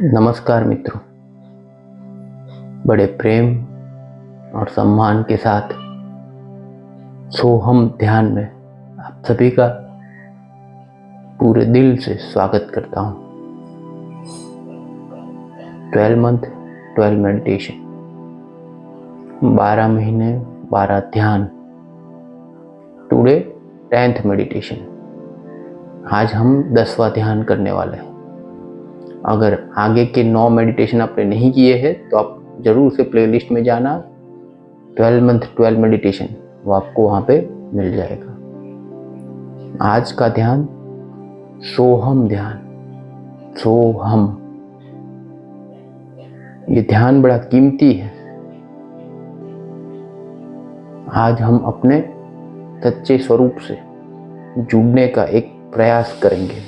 नमस्कार मित्रों, बड़े प्रेम और सम्मान के साथ सोहम ध्यान में आप सभी का पूरे दिल से स्वागत करता हूँ। 12 मंथ 12 मेडिटेशन, 12 महीने 12 ध्यान। Today 10th meditation. आज हम 10वां ध्यान करने वाले हैं। अगर आगे के 9 मेडिटेशन आपने नहीं किए हैं तो आप जरूर से प्लेलिस्ट में जाना। 12 मंथ 12 मेडिटेशन वो आपको वहाँ पे मिल जाएगा। आज का ध्यान सोहम ध्यान। सोहम, ये ध्यान बड़ा कीमती है। आज हम अपने सच्चे स्वरूप से जुड़ने का एक प्रयास करेंगे।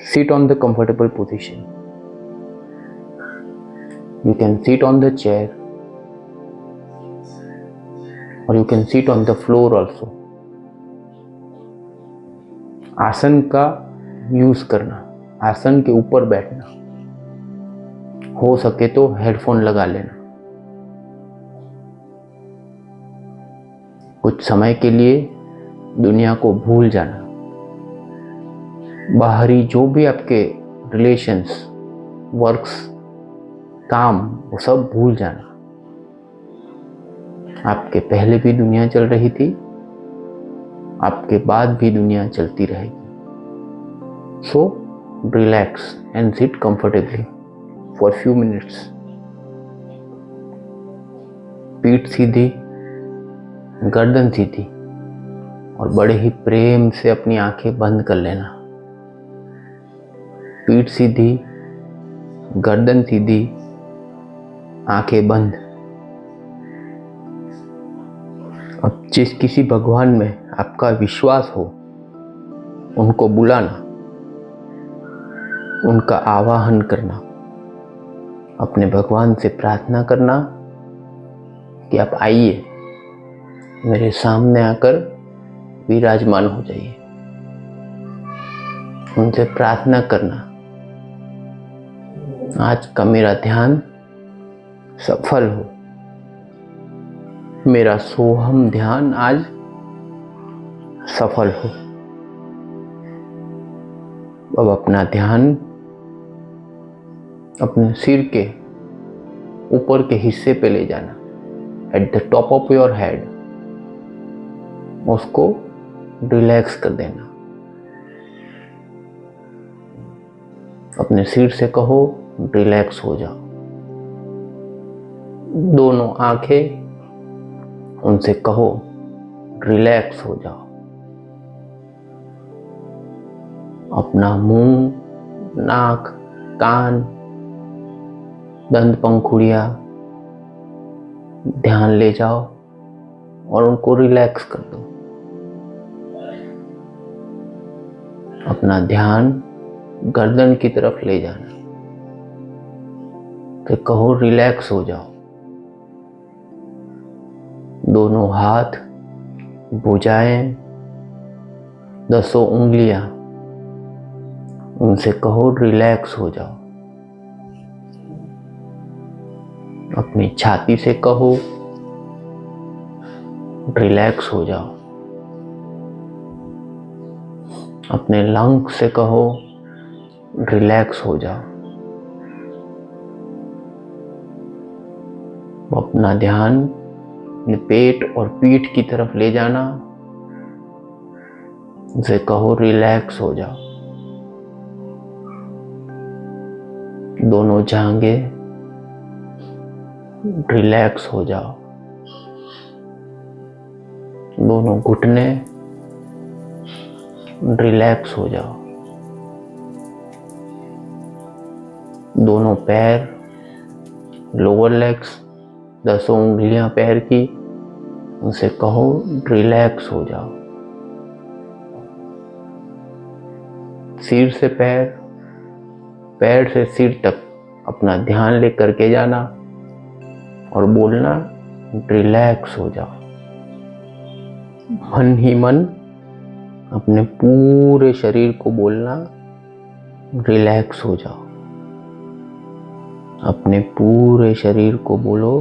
Sit on the comfortable position. You can sit on the chair or you can sit on the floor also. आसन का यूज करना, आसन के ऊपर बैठना, हो सके तो हेडफोन लगा लेना। कुछ समय के लिए दुनिया को भूल जाना, बाहरी जो भी आपके रिलेशंस, वर्क्स, काम, वो सब भूल जाना। आपके पहले भी दुनिया चल रही थी, आपके बाद भी दुनिया चलती रहेगी। So relax and sit comfortably for few minutes. पीठ सीधी, गर्दन सीधी और बड़े ही प्रेम से अपनी आंखें बंद कर लेना। पीठ सीधी, गर्दन सीधी, आंखें बंद। अब जिस किसी भगवान में आपका विश्वास हो उनको बुलाना, उनका आवाहन करना, अपने भगवान से प्रार्थना करना कि आप आइए, मेरे सामने आकर विराजमान हो जाइए। उनसे प्रार्थना करना, आज का मेरा ध्यान सफल हो, मेरा सोहम ध्यान आज सफल हो। अब अपना ध्यान अपने सिर के ऊपर के हिस्से पे ले जाना, at the top of your head. उसको रिलैक्स कर देना। अपने सिर से कहो रिलैक्स हो जाओ। दोनों आंखें, उनसे कहो रिलैक्स हो जाओ। अपना मुंह, नाक, कान, दंत पंखुड़ियां ध्यान ले जाओ और उनको रिलैक्स कर दो। अपना ध्यान गर्दन की तरफ ले जाना, तो कहो रिलैक्स हो जाओ। दोनों हाथ, भुजाएं, 10 उंगलियां, उनसे कहो रिलैक्स हो जाओ। अपनी छाती से कहो रिलैक्स हो जाओ। अपने लंग से कहो रिलैक्स हो जाओ। अपना ध्यान अपने पेट और पीठ की तरफ ले जाना, उसे कहो रिलैक्स हो जाओ। दोनों जांघें रिलैक्स हो जाओ। दोनों घुटने रिलैक्स हो जाओ। दोनों पैर, लोअर लेग्स, 10 उंगलियां पैर की, उनसे कहो रिलैक्स हो जाओ। सिर से पैर, पैर से सिर तक अपना ध्यान लेकर के जाना और बोलना रिलैक्स हो जाओ। मन ही मन अपने पूरे शरीर को बोलना रिलैक्स हो जाओ। अपने पूरे शरीर को बोलो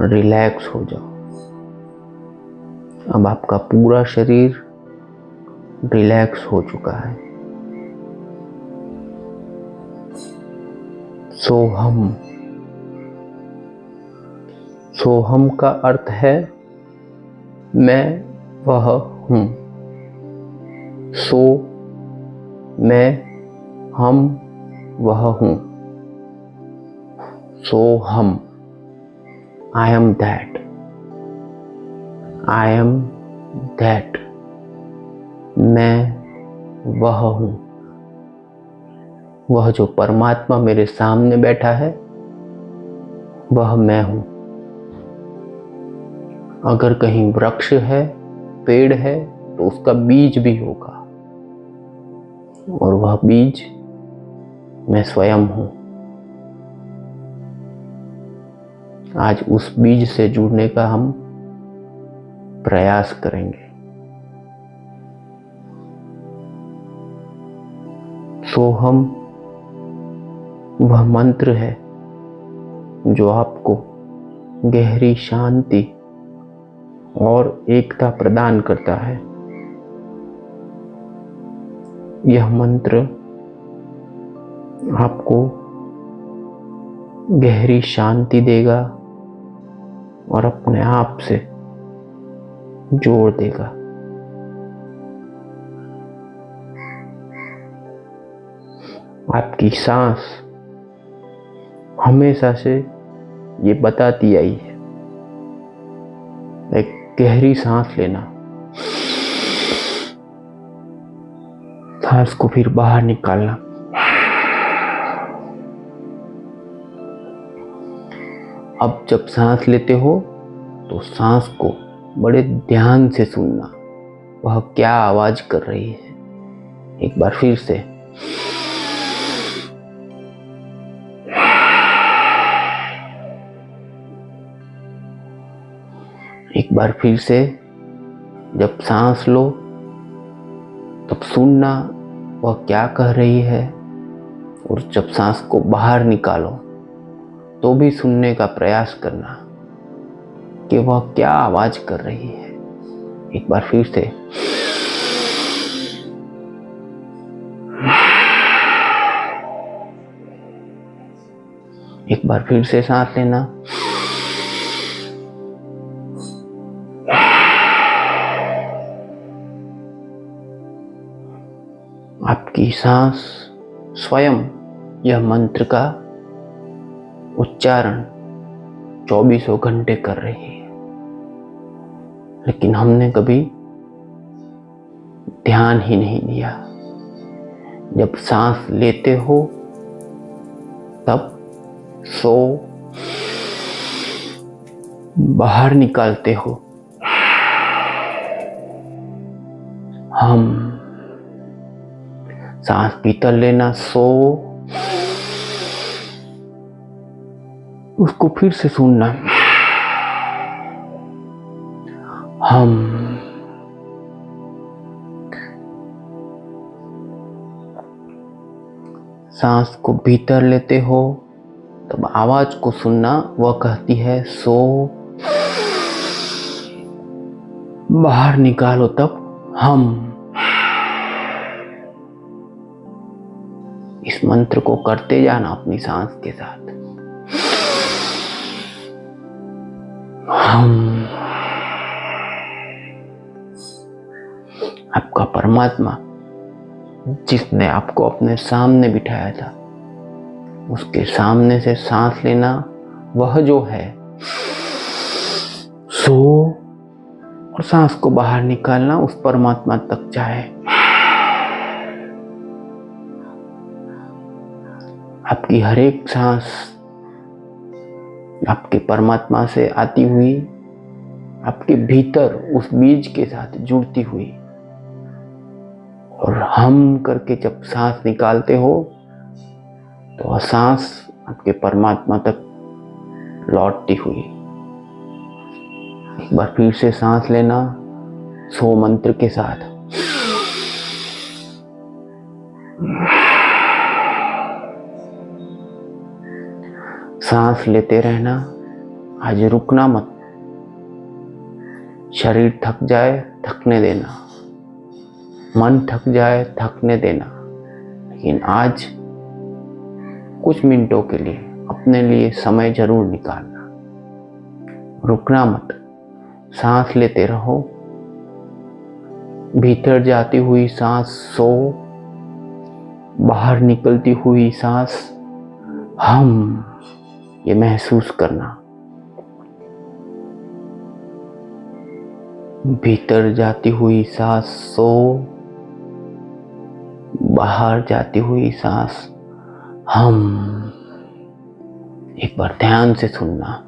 रिलैक्स हो जाओ। अब आपका पूरा शरीर रिलैक्स हो चुका है। सोहम। सोहम का अर्थ है मैं वह हूँ। सो मैं, हम वह हूँ। सोहम, I am that. I am that, मैं वह हूँ। वह जो परमात्मा मेरे सामने बैठा है वह मैं हूँ। अगर कहीं वृक्ष है, पेड़ है, तो उसका बीज भी होगा और वह बीज मैं स्वयं हूँ। आज उस बीज से जुड़ने का हम प्रयास करेंगे। सोहम वह मंत्र है जो आपको गहरी शांति और एकता प्रदान करता है। यह मंत्र आपको गहरी शांति देगा और अपने आप से जोड़ देगा। आपकी सांस हमेशा से ये बताती आई है, एक गहरी सांस लेना, सांस को फिर बाहर निकालना। अब जब सांस लेते हो तो सांस को बड़े ध्यान से सुनना, वह क्या आवाज कर रही है। एक बार फिर से एक बार फिर से जब सांस लो तब सुनना वह क्या कह रही है, और जब सांस को बाहर निकालो तो भी सुनने का प्रयास करना कि वह क्या आवाज कर रही है। एक बार फिर से एक बार फिर से सांस लेना। आपकी सांस स्वयं यह मंत्र का उच्चारण 24 घंटे कर रही है, लेकिन हमने कभी ध्यान ही नहीं दिया। जब सांस लेते हो तब सो, बाहर निकालते हो हम। सांस भीतर लेना सो, उसको फिर से सुनना हम। सांस को भीतर लेते हो तब आवाज को सुनना, वह कहती है सो। बाहर निकालो तब हम। इस मंत्र को करते जाना अपनी सांस के साथ। हम। आपका परमात्मा जिसने आपको अपने सामने बिठाया था, उसके सामने से सांस लेना, वह जो है सो, और सांस को बाहर निकालना उस परमात्मा तक जाए। आपकी हर एक सांस आपके परमात्मा से आती हुई आपके भीतर उस बीज के साथ जुड़ती हुई, और हम करके जब सांस निकालते हो तो वह सांस आपके परमात्मा तक लौटती हुई। एक बार फिर से सांस लेना सो मंत्र के साथ। सांस लेते रहना, आज रुकना मत। शरीर थक जाए, थकने देना, मन थक जाए, थकने देना, लेकिन आज कुछ मिनटों के लिए अपने लिए समय जरूर निकालना। रुकना मत, सांस लेते रहो। भीतर जाती हुई सांस सो, बाहर निकलती हुई सांस हम, ये महसूस करना। भीतर जाती हुई सांस सो, बाहर जाती हुई सांस हम। एक बार ध्यान से सुनना।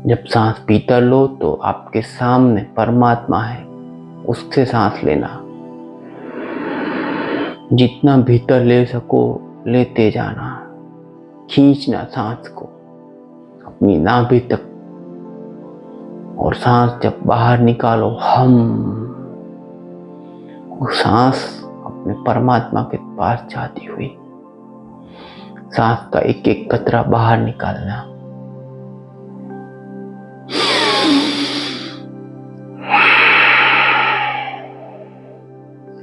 जब सांस भीतर लो तो आपके सामने परमात्मा है, उससे सांस लेना। जितना भीतर ले सको लेते जाना, खींचना सांस को अपनी नाभि तक, और सांस जब बाहर निकालो हम, वो सांस अपने परमात्मा के पास जाती हुई सांस का एक एक कतरा बाहर निकालना।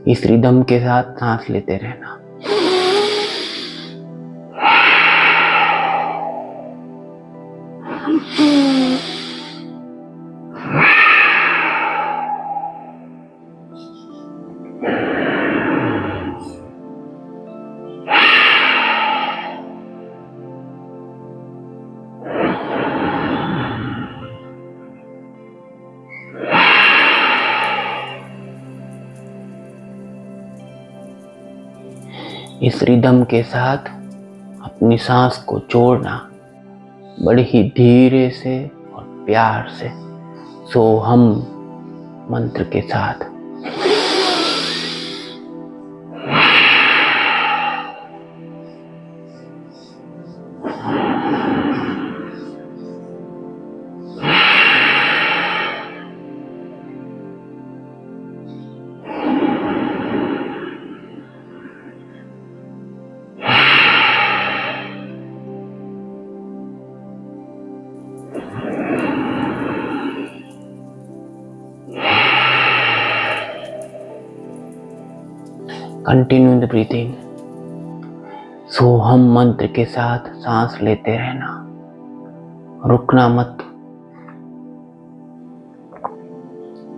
इस रिदम के साथ सांस लेते रहना। इस रिदम के साथ अपनी सांस को जोड़ना, बड़ी ही धीरे से और प्यार से सोहम मंत्र के साथ। Continue the breathing. सोहम मंत्र के साथ सांस लेते रहना, रुकना मत।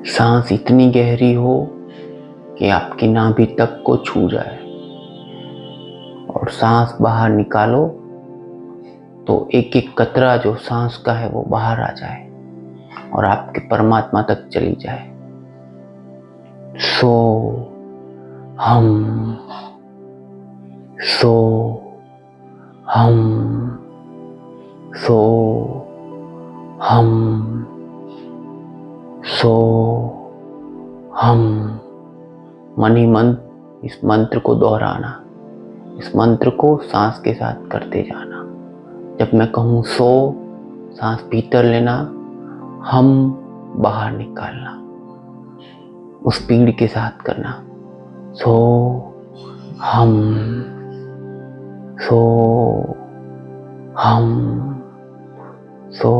सांस इतनी गहरी हो कि आपकी नाभि तक को छू जाए, और सांस बाहर निकालो तो एक एक कतरा जो सांस का है वो बाहर आ जाए और आपके परमात्मा तक चली जाए। सो हम, सो हम, सो हम, सो हम। मन ही मन इस मंत्र को दोहराना, इस मंत्र को सांस के साथ करते जाना। जब मैं कहूँ सो, सांस भीतर लेना, हम बाहर निकालना, उस स्पीड के साथ करना। सो हम, सो हम, सो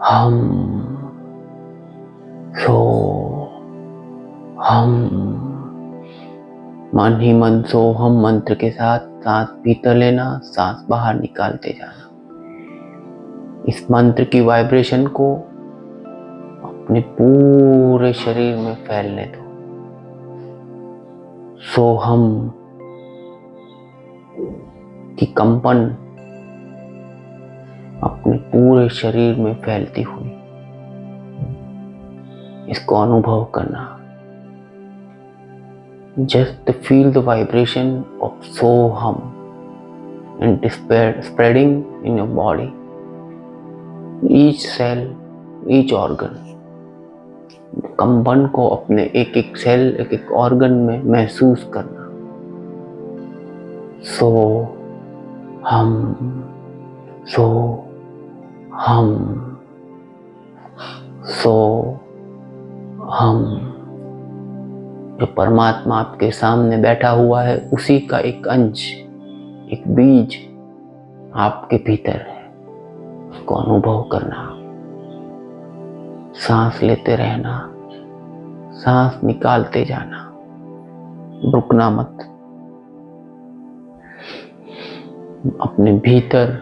हम, सो हम। मन ही मन सो हम मंत्र के साथ सांस भीतर लेना, सांस बाहर निकालते जाना। इस मंत्र की वाइब्रेशन को अपने पूरे शरीर में फैलने दो। सोहम की कंपन अपने पूरे शरीर में फैलती हुई, इसको अनुभव करना। Just feel the vibration of Soham and spreading in your body, each cell, each organ। कंपन को अपने एक एक सेल, एक एक ऑर्गन में महसूस करना। सो हम, सो हम, जो परमात्मा आपके सामने बैठा हुआ है उसी का एक अंश, एक बीज आपके भीतर है। उसको अनुभव करना, सांस लेते रहना, सांस निकालते जाना, रुकना मत। अपने भीतर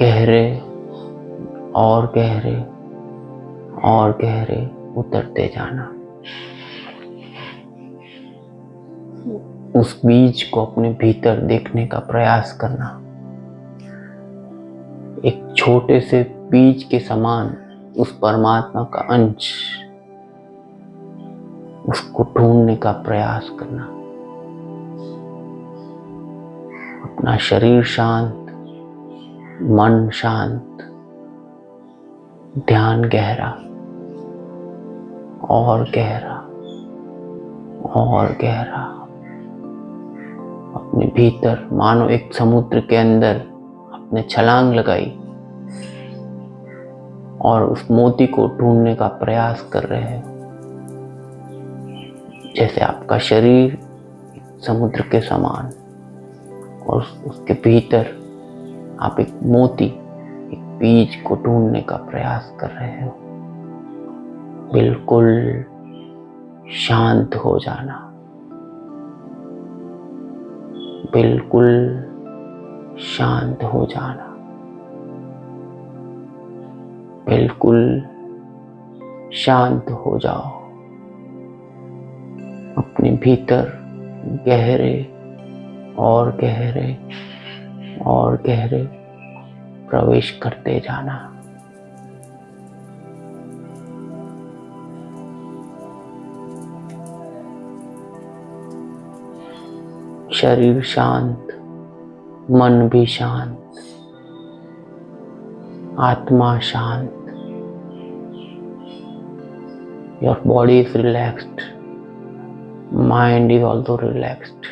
गहरे और गहरे और गहरे उतरते जाना। उस बीज को अपने भीतर देखने का प्रयास करना। एक छोटे से बीज के समान उस परमात्मा का अंश, उसको ढूंढने का प्रयास करना। अपना शरीर शांत, मन शांत, ध्यान गहरा और गहरा और गहरा। अपने भीतर मानो एक समुद्र के अंदर आपने छलांग लगाई और उस मोती को ढूंढने का प्रयास कर रहे हैं। जैसे आपका शरीर समुद्र के समान और उसके भीतर आप एक मोती, एक बीज को ढूंढने का प्रयास कर रहे हो। बिल्कुल शांत हो जाना, बिल्कुल शांत हो जाना, बिल्कुल शांत हो जाओ। अपने भीतर गहरे और गहरे और गहरे प्रवेश करते जाना। शरीर शांत, मन भी शांत, आत्मा शांत। Your body is relaxed, mind is also relaxed.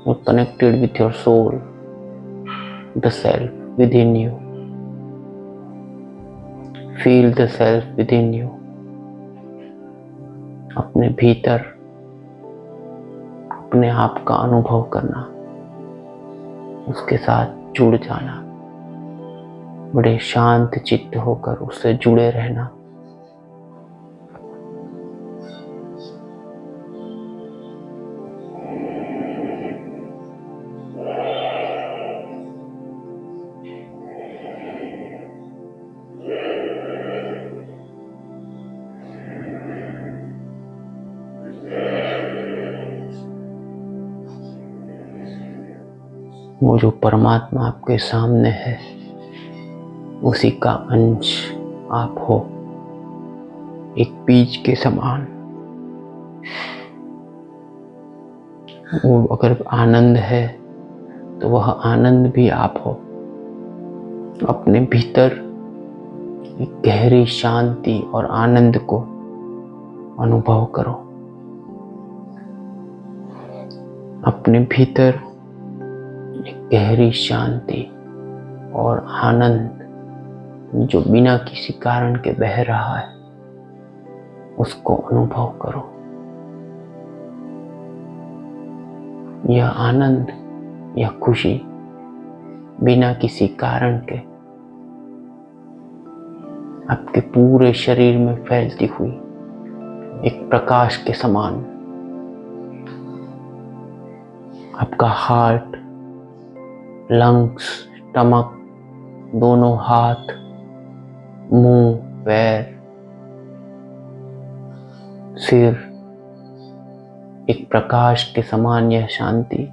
You're connected with your soul, the self within you. Feel the self within you. अपने भीतर अपने आप का अनुभव करना, उसके साथ जुड़ जाना, बड़े शांत चित्त होकर उससे जुड़े रहना। वो जो परमात्मा आपके सामने है उसी का अंश आप हो, एक बीज के समान। वो अगर आनंद है तो वह आनंद भी आप हो। अपने भीतर एक गहरी शांति और आनंद को अनुभव करो। अपने भीतर एक गहरी शांति और आनंद जो बिना किसी कारण के बह रहा है उसको अनुभव करो। यह आनंद, यह खुशी बिना किसी कारण के आपके पूरे शरीर में फैलती हुई एक प्रकाश के समान आपका हार्ट, लंग्स, स्टमक, दोनों हाथ, मुंह, पैर, सिर, एक प्रकाश के समान यह शांति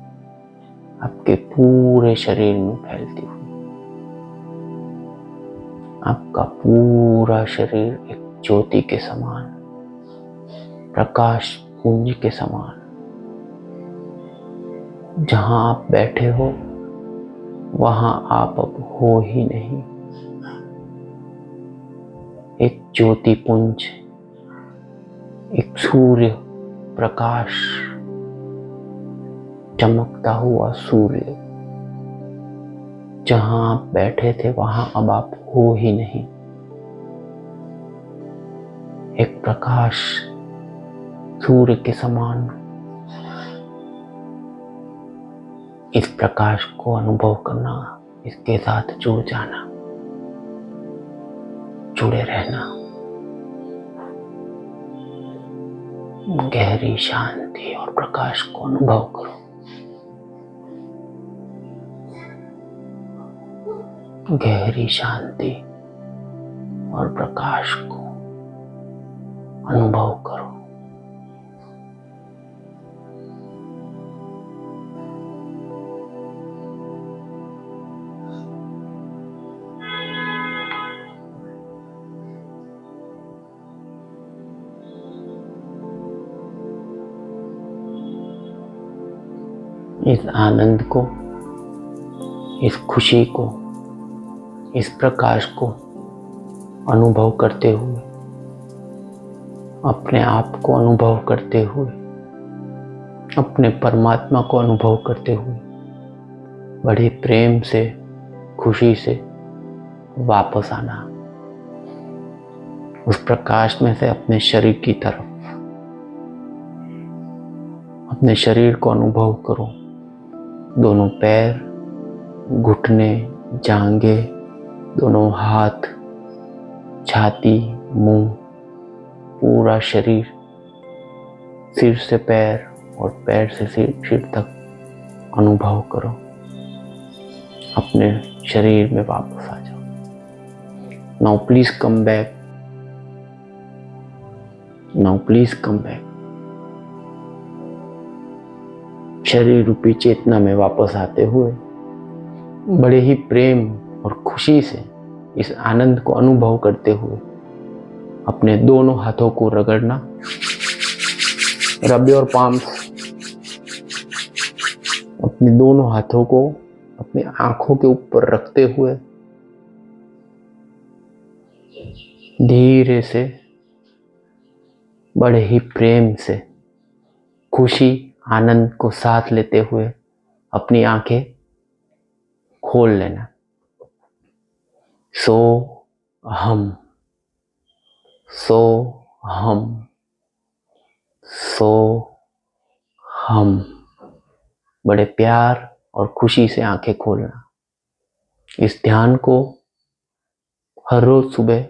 आपके पूरे शरीर में फैलती हुई। आपका पूरा शरीर एक ज्योति के समान, प्रकाश पुंज के समान। जहां आप बैठे हो वहां आप अब हो ही नहीं। एक ज्योति पुंज, एक सूर्य प्रकाश, चमकता हुआ सूर्य। जहां आप बैठे थे वहां अब आप हो ही नहीं। एक प्रकाश सूर्य के समान इस प्रकाश को अनुभव करना, इसके साथ जुड़ जाना, जुड़े रहना। गहरी शांति और प्रकाश को अनुभव करो। गहरी शांति और प्रकाश को अनुभव करो। इस आनंद को, इस खुशी को, इस प्रकाश को अनुभव करते हुए, अपने आप को अनुभव करते हुए, अपने परमात्मा को अनुभव करते हुए बड़े प्रेम से, खुशी से वापस आना। उस प्रकाश में से अपने शरीर की तरफ, अपने शरीर को अनुभव करो। दोनों पैर, घुटने, जांघें, दोनों हाथ, छाती, मुंह, पूरा शरीर, सिर से पैर और पैर से सिर तक अनुभव करो। अपने शरीर में वापस आ जाओ। Now please come back. Now please come back. शरीर रूपी चेतना में वापस आते हुए बड़े ही प्रेम और खुशी से इस आनंद को अनुभव करते हुए अपने दोनों हाथों को रगड़ना। Rub your palms. अपने दोनों हाथों को अपनी आंखों के ऊपर रखते हुए धीरे से, बड़े ही प्रेम से, खुशी, आनंद को साथ लेते हुए अपनी आंखें खोल लेना। सो हम, सो हम, सो हम। बड़े प्यार और खुशी से आंखें खोलना। इस ध्यान को हर रोज सुबह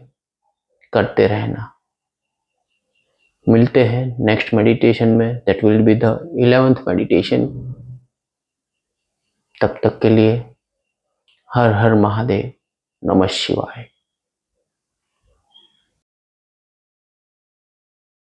करते रहना। मिलते हैं नेक्स्ट मेडिटेशन में, that will be the 11th meditation. तब तक के लिए हर हर महादेव, नमः शिवाय।